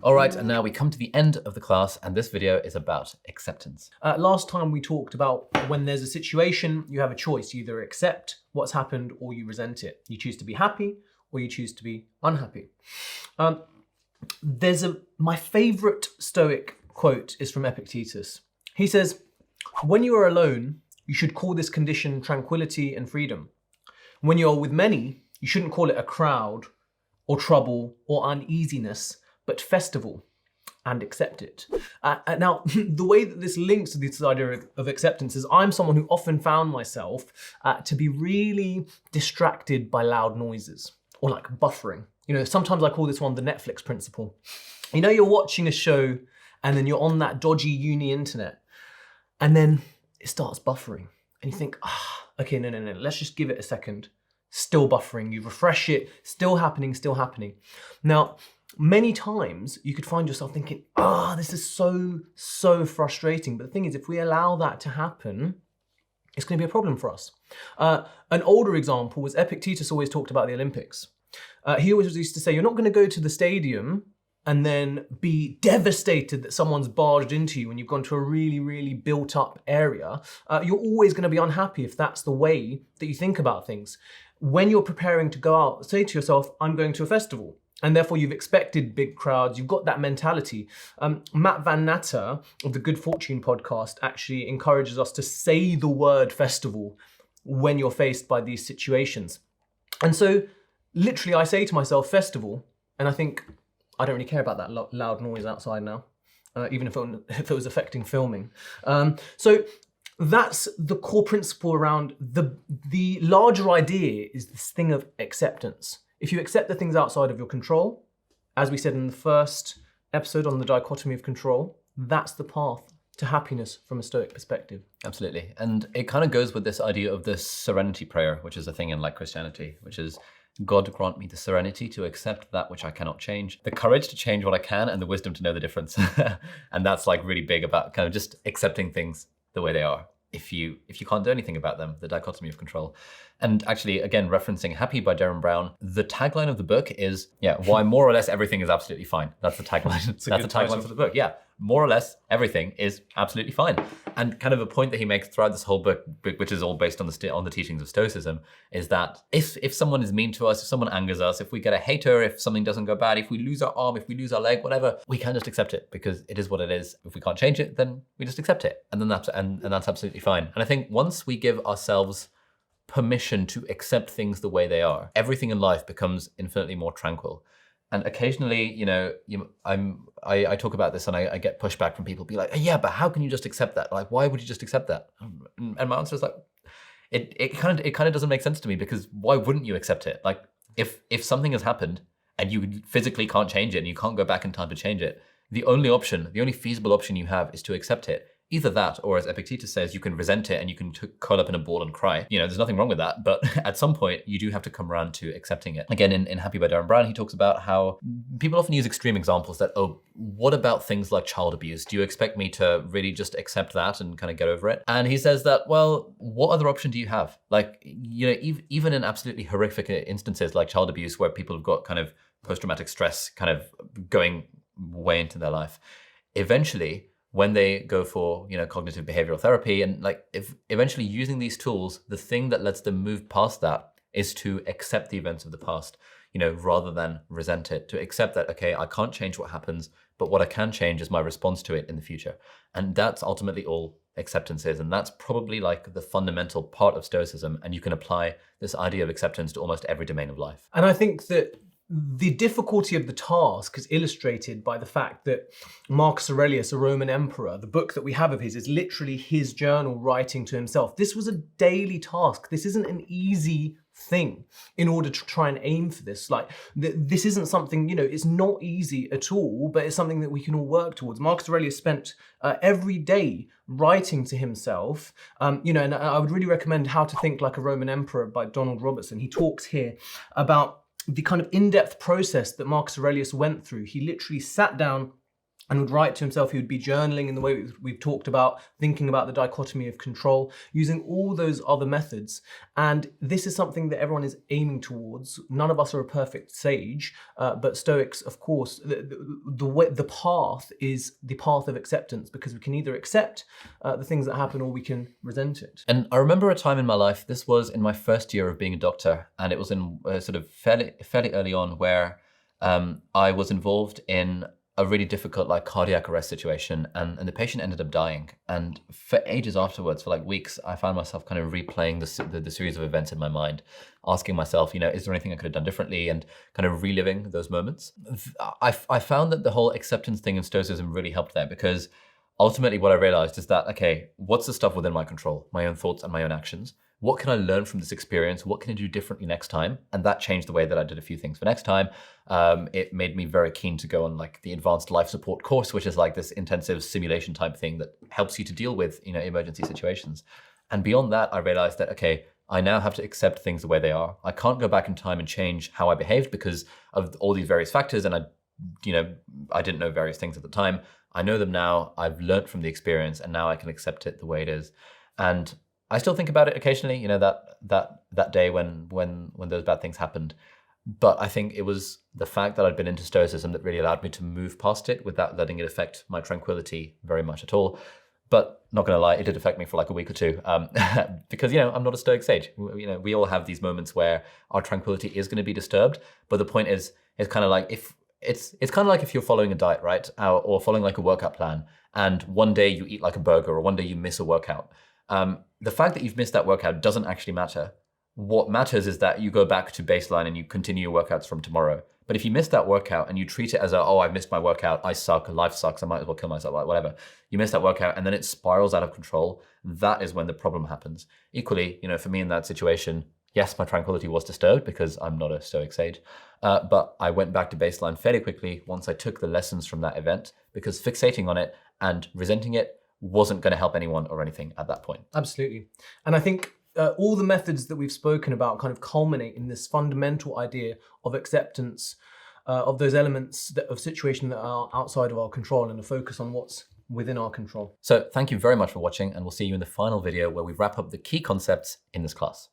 All right, and now we come to the end of the class, and this video is about acceptance. Last time we talked about when there's a situation, you have a choice. You either accept what's happened or you resent it. You choose to be happy or you choose to be unhappy. My favorite Stoic quote is from Epictetus. He says, "When you are alone, you should call this condition tranquility and freedom. When you are with many, you shouldn't call it a crowd or trouble or uneasiness, but festival, and accept it." Now, the way that this links to this idea of acceptance is I'm someone who often found myself to be really distracted by loud noises or like buffering. You know, sometimes I call this one the Netflix principle. You know, you're watching a show and then you're on that dodgy uni internet and then it starts buffering and you think, okay, no, let's just give it a second. Still buffering, you refresh it, still happening. Now, many times you could find yourself thinking, this is so frustrating. But the thing is, if we allow that to happen, it's going to be a problem for us. An older example was Epictetus always talked about the Olympics. He always used to say, you're not going to go to the stadium and then be devastated that someone's barged into you when you've gone to a really, really built up area. You're always going to be unhappy if that's the way that you think about things. When you're preparing to go out, say to yourself, I'm going to a festival. And therefore you've expected big crowds, you've got that mentality. Matt Van Natter of the Good Fortune podcast actually encourages us to say the word festival when you're faced by these situations. And so literally I say to myself festival, and I think, I don't really care about that loud noise outside now, even if it was affecting filming. So that's the core principle around the larger idea is this thing of acceptance. If you accept the things outside of your control, as we said in the first episode on the dichotomy of control, that's the path to happiness from a Stoic perspective. Absolutely. And it kind of goes with this idea of this Serenity Prayer, which is a thing in like Christianity, which is, God grant me the serenity to accept that which I cannot change, the courage to change what I can, and the wisdom to know the difference. And that's like really big about kind of just accepting things the way they are. If you can't do anything about them, the dichotomy of control. And actually, again, referencing Happy by Derren Brown, the tagline of the book is, why more or less everything is absolutely fine. That's the tagline. That's the tagline for the book. Yeah, more or less everything is absolutely fine. And kind of a point that he makes throughout this whole book, which is all based on the teachings of Stoicism, is that if someone is mean to us, if someone angers us, if we get a hater, if something doesn't go bad, if we lose our arm, if we lose our leg, whatever, we can just accept it because it is what it is. If we can't change it, then we just accept it, and then that's absolutely fine. And I think once we give ourselves permission to accept things the way they are, everything in life becomes infinitely more tranquil. And occasionally, I talk about this and I get pushback from people, be like, yeah, but how can you just accept that? Like, why would you just accept that? And my answer is like, it kind of doesn't make sense to me, because why wouldn't you accept it? Like, if something has happened and you physically can't change it and you can't go back in time to change it, the only feasible option you have is to accept it. Either that, or as Epictetus says, you can resent it and you can curl up in a ball and cry. There's nothing wrong with that, but at some point you do have to come around to accepting it. Again, in Happy by Derren Brown, he talks about how people often use extreme examples that, what about things like child abuse? Do you expect me to really just accept that and kind of get over it? And he says that, well, what other option do you have? Like, even in absolutely horrific instances like child abuse, where people have got kind of post-traumatic stress kind of going way into their life, eventually, when they go for, cognitive behavioral therapy and if eventually using these tools, the thing that lets them move past that is to accept the events of the past, rather than resent it, to accept that, okay, I can't change what happens, but what I can change is my response to it in the future. And that's ultimately all acceptance is. And that's probably like the fundamental part of Stoicism. And you can apply this idea of acceptance to almost every domain of life. And I think that the difficulty of the task is illustrated by the fact that Marcus Aurelius, a Roman emperor, the book that we have of his is literally his journal writing to himself. This was a daily task. This isn't an easy thing in order to try and aim for this. Like, this isn't something, it's not easy at all, but it's something that we can all work towards. Marcus Aurelius spent every day writing to himself, and I would really recommend How to Think Like a Roman Emperor by Donald Robertson. He talks here about the kind of in-depth process that Marcus Aurelius went through. He literally sat down and would write to himself. He would be journaling in the way we've talked about, thinking about the dichotomy of control, using all those other methods. And this is something that everyone is aiming towards. None of us are a perfect sage, but Stoics, of course, the path is the path of acceptance, because we can either accept the things that happen or we can resent it. And I remember a time in my life, this was in my first year of being a doctor, and it was in sort of fairly early on, where I was involved in a really difficult like cardiac arrest situation, and the patient ended up dying. And for ages afterwards, for like weeks, I found myself kind of replaying the series of events in my mind, asking myself, is there anything I could have done differently, and kind of reliving those moments. I found that the whole acceptance thing in Stoicism really helped there, because ultimately what I realized is that, okay, what's the stuff within my control, my own thoughts and my own actions? What can I learn from this experience? What can I do differently next time? And that changed the way that I did a few things for next time. It made me very keen to go on like the advanced life support course, which is like this intensive simulation type thing that helps you to deal with, emergency situations. And beyond that, I realized that, okay, I now have to accept things the way they are. I can't go back in time and change how I behaved because of all these various factors. And I didn't know various things at the time. I know them now. I've learned from the experience, and now I can accept it the way it is. And I still think about it occasionally, that day when those bad things happened. But I think it was the fact that I'd been into Stoicism that really allowed me to move past it without letting it affect my tranquility very much at all. But not gonna lie, it did affect me for like a week or two, because I'm not a Stoic sage. We all have these moments where our tranquility is going to be disturbed. But the point is, it's kind of like if you're following a diet, right, or following like a workout plan, and one day you eat like a burger, or one day you miss a workout. The fact that you've missed that workout doesn't actually matter. What matters is that you go back to baseline and you continue your workouts from tomorrow. But if you miss that workout and you treat it as I've missed my workout, I suck, life sucks, I might as well kill myself, whatever. You miss that workout and then it spirals out of control. That is when the problem happens. Equally, for me in that situation, yes, my tranquility was disturbed because I'm not a Stoic sage, but I went back to baseline fairly quickly once I took the lessons from that event, because fixating on it and resenting it wasn't going to help anyone or anything at that point. Absolutely. And I think all the methods that we've spoken about kind of culminate in this fundamental idea of acceptance of those elements of situation that are outside of our control, and a focus on what's within our control. So thank you very much for watching, and we'll see you in the final video where we wrap up the key concepts in this class.